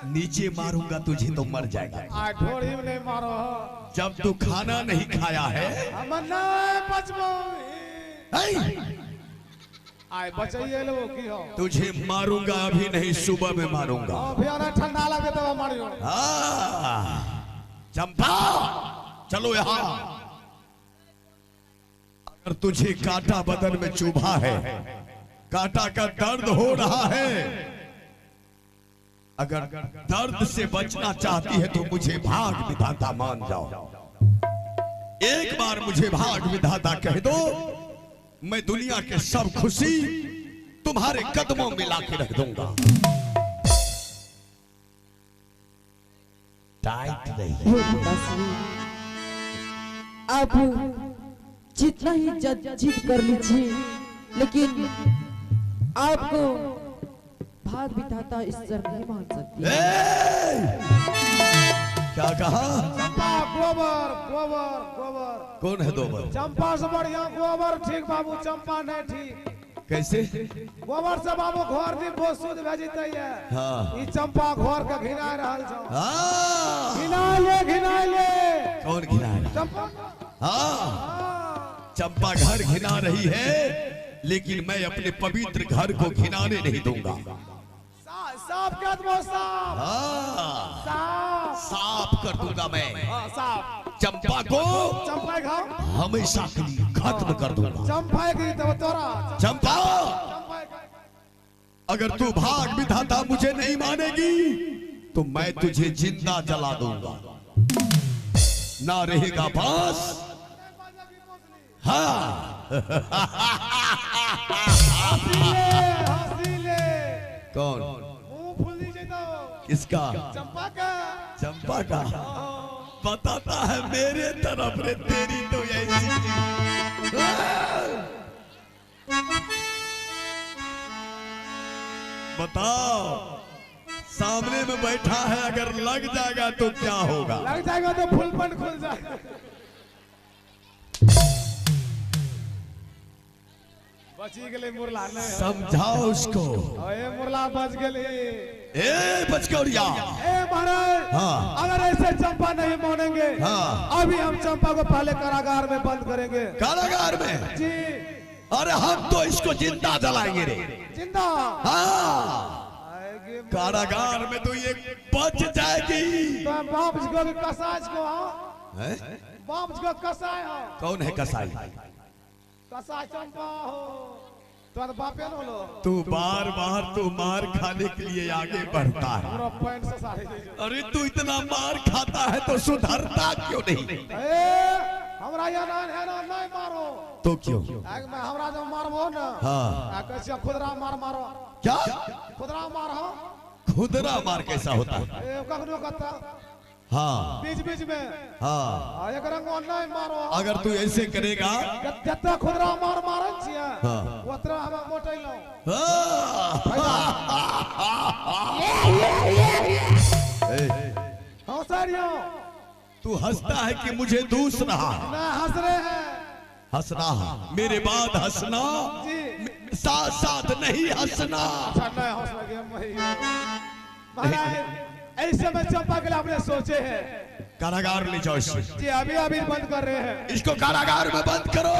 नीचे मारूंगा तुझे तो मर जाएगा। ढोड़ी में नहीं मारो। जब तू खाना नहीं खाया है आए बचाइए लो की हो। तुझे मारूंगा, अभी नहीं सुबह में मारूंगा। ठंडा लगे तो मारियो। चंपा चलो यहाँ। अगर तुझे कांटा बदन में चुभा है, कांटा का दर्द हो रहा है, अगर दर्द से बचना चाहती है तो मुझे भाग विधाता मान जाओ। एक बार मुझे भाग विधाता कह दो, मैं दुनिया के सब खुशी तुम्हारे कदमों में लाके रख दूंगा। टाइट रही। अब जितना ही जिद कर लीजिए, लेकिन आपको भाग विधाता इस शर्त नहीं मान सकती। क्या कहा? चंपा गोबर गोबर गोबर। कौन है दोबर? चंपा से बढ़िया गोबर ठीक बाबू, चंपा नहीं ठीक। कैसे? गोबर से बाबू घर दी बहुत शुद्ध भेजते है। हाँ। ई चंपा घर का घिना रहल छौ। हाँ। घिना ले। कौन घिना? चंपा। हाँ। चंपा घर घिना रही है, लेकिन मैं अपने पवित्र घर को घिनाने नहीं दूंगा। साफ कर दो, साफ। हाँ। साफ कर दूंगा मैं। साफ। चंपा को चंपा घाव हमेशा के लिए खत्म कर दूंगा। चंपा की तो तोरा। चंपा, अगर तू भाग विधाता मुझे नहीं मानेगी तो मैं तुझे जिंदा जला दूंगा। ना रहेगा बांस। हाँ। हसीले। कौन? मुंह फूल दीजिए तो। किसका? चंपा का। चंपा का बताता है मेरे तरफ रे, तेरी तो ऐसी। बताओ, सामने में बैठा है, अगर लग जाएगा तो क्या होगा? लग जाएगा तो फूलपन खुल जाएगा। बची गले मुरला ने। समझाओ उसको। ए मुरला बच गले। ए बचकौड़िया। ए महाराज। हाँ। अगर ऐसे चंपा नहीं मानेंगे, हाँ। अभी हम चंपा को पहले कारागार में बंद करेंगे। कारागार में? जी। अरे हम तो इसको जिंदा जलाएंगे रे। जिंदा? हाँ। कारागार में तो ये बच जाएगी। तो बाप को कसाई को। है? बाप को कसाई हो। कौन है कसाई? कसाई चंपा हो। तो बापे न लो। तू बार बार तू मार खाने के लिए आगे बढ़ता है। पूरा पैंट से साड़ी। अरे तू इतना मार खाता है तो सुधरता क्यों नहीं? हमरा यहाँ है ना, नहीं मारो। तो क्यों? मैं हमरा जब मारबो ना। हाँ। कैसे खुदरा मारो। क्या? खुदरा मार हो। खुदरा मार कैसा होता है? कखनो कहता। हाँ। बीच बीच में। हाँ। एक रंग नहीं मारो। अगर तू ऐसे करेगा जितना खुदरा मारन छिया, हाँ। उतना हम मोटैलो। हाँ सरियो। तू हंसता है कि मुझे दूस रहा है? ना हंस रहे हैं। हंस रहा मेरे बाद हंसना, साथ साथ नहीं हंसना। अच्छा नहीं हंस लगे महाराज। ऐसे में चंपा के लिए आपने सोचे हैं। कारागार ले जाओ इसको। जी अभी अभी बंद कर रहे हैं। इसको कारागार में बंद करो,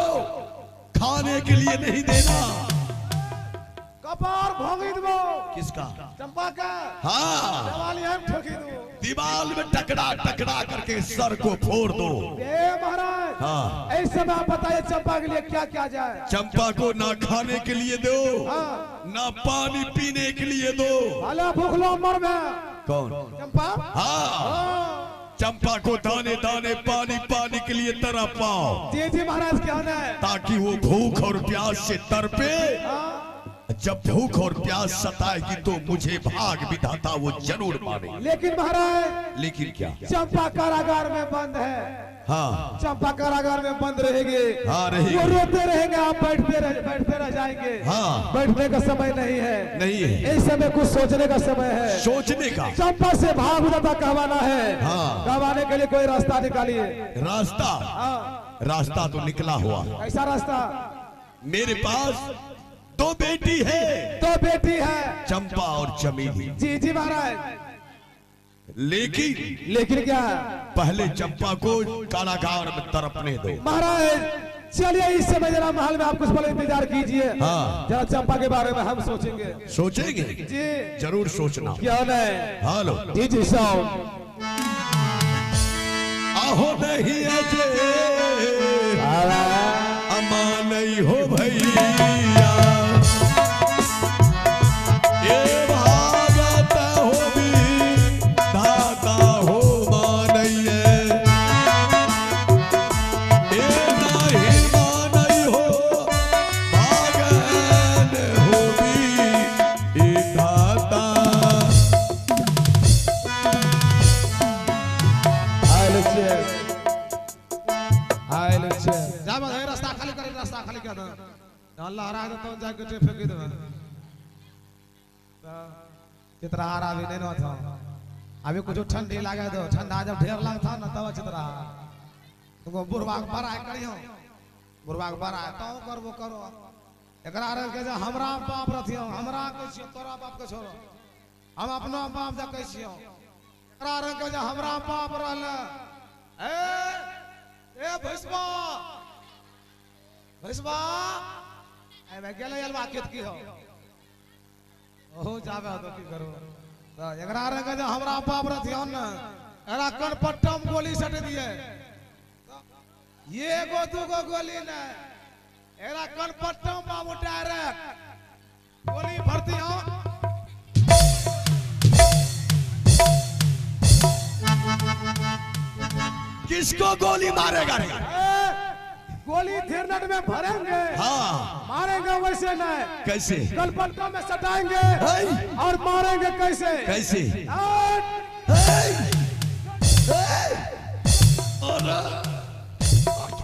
खाने के लिए नहीं देना। कपार भोंगी दो। किसका? चंपा का। हाँ। दिवाली हम ठोकी दो। दीवार में टकरा टकरा करके सर को फोड़ दो। महाराज। हाँ। ऐसे में आप बताइए चंपा के लिए क्या क्या जाए? चंपा को ना खाने के लिए दो, हाँ। ना पानी पीने के लिए दो। भला भूख लो मर में। कौन? चंपा। हाँ। चंपा को दाने दाने पानी पानी के लिए तरफ पाओ। जी जी महाराज क्या है? ताकि वो भूख और प्यास से तड़पे। जब भूख और प्यास सताएगी तो मुझे भाग विधाता वो जरूर माने। लेकिन महाराज। लेकिन क्या? चंपा कारागार में बंद है। हाँ। चंपा कारागार में बंद रहेगी। हाँ रहेगी। वो रोते रहेंगे, आप बैठते रह जाएंगे। हाँ। बैठने का समय नहीं है। नहीं है। इस समय कुछ सोचने का समय है। सोचने का। चंपा से भाग विधाता कहवाना है। हाँ। कहवाने के लिए कोई रास्ता निकालिए। रास्ता? हाँ। रास्ता तो निकला हुआ। ऐसा रास्ता? मेरे पास दो बेटी है। दो बेटी है। चंपा और चमेली। जी जी महाराज। लेकिन क्या? पहले चंपा को कारागार में तड़पने दो। महाराज चलिए इस समय जरा महल में आप कुछ पल इंतजार कीजिए। हाँ। जरा चंपा के बारे में हम सोचेंगे। सोचेंगे जी जरूर सोचना। क्या नहीं? हेलो जी जी साहब। आहो नहीं अजय अमा नहीं हो भैया ये भागत हो भी दाता हो मानइए ये नहीं मानई हो भागन हो भी ये दाता। रास्ता खाली कर, रास्ता खाली कर दो। अल्लाह हरा दे तो जाके टे फेंक दे। चित्रा हरा भी नहीं था। अभी कुछ ठंडी लगे दो, ठंडा जब ढेर लगता ना तब चित्रा तुमको बुरवा बड़ा करियो, बुरवा बड़ा तो कर वो करो। एकरा रे के हमरा बाप रथियो, हमरा कहियो तोरा बाप के छोड़ो, हम अपना बाप जा कहियो। एकरा रे के हमरा बाप रहल ए भैसबा भैसबा ए मैं गेले अलवा केत की हो ओहो जावे तो की करो। तो एकरा रे के हमरा बाप रथियो न एरा कन पट्टम गोली सट दिए। ये गो दूगो गोली न एरा कन पट्टम बाबू डायरेक्ट गोली भरती हो। किसको गोली मारेगा रे? गोली थिरनट में भरेंगे। हाँ मारेंगे वैसे नहीं। कैसे? कलपट्टों में सटाएंगे है? और मारेंगे कैसे? कैसे?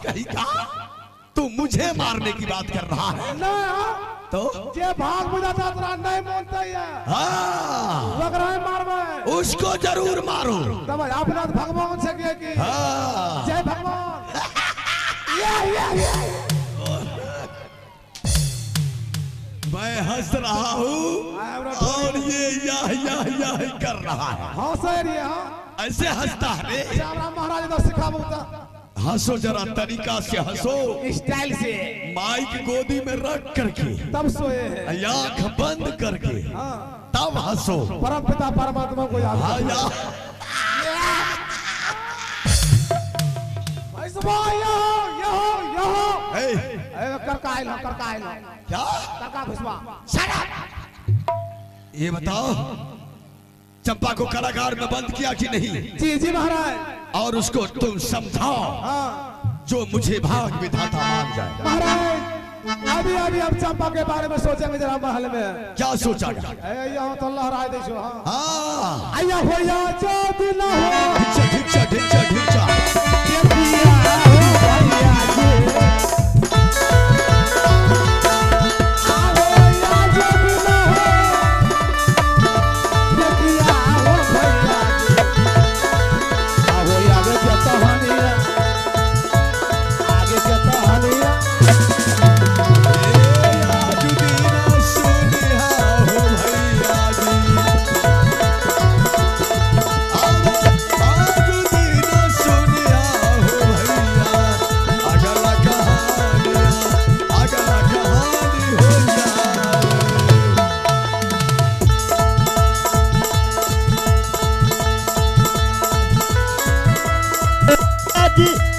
कहीं कहा तू मुझे मारने की बात कर रहा है? नहीं तो जे भाग बुझाता तेरा नहीं मानता है। हाँ लग रहा है मारवे उसको जरूर मारो। तब अपना भगवान से कहे कि हाँ जय भगवान। ये मैं हंस रहा हूँ और ये यह कर रहा है। हाँ सर ये हाँ ऐसे हंसता है रे। महाराज तो सिखाबू हंसो जरा तरीका से हंसो, स्टाइल से माइक गोदी में रख करके तब सोए हैं। आंख बंद करके हाँ तब हंसो। परम पिता परमात्मा को याद हाँ या करकाइल क्या करका भुसवा। ये बताओ चंपा को कारागार में बंद किया कि नहीं? जी जी महाराज। और उसको तुम समझाओ हाँ जो मुझे भाग विधाता मान जाए। महाराज अभी अभी हम चंपा के बारे में सोचेंगे जरा महल में। क्या सोचा? यहाँ तो लहराए देखो। हाँ आया हो या जो दिन हो ढिंचा ढिंचा ढिंचा ढिंचा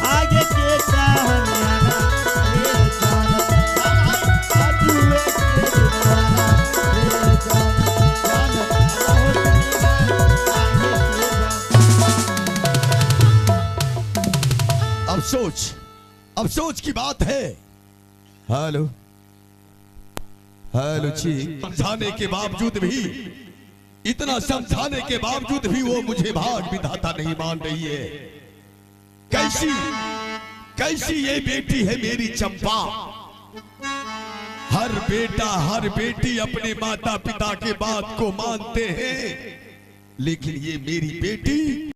आगे के कहानियाँ अब सोच की बात है। हेलो हेलो जी। समझाने के बावजूद भी, इतना समझाने के बावजूद भी वो मुझे भाग विधाता नहीं मान रही है। कैसी कैसी ये बेटी है मेरी चंपा। हर बेटा हर बेटी अपने माता पिता के बात को मानते हैं, लेकिन ये मेरी बेटी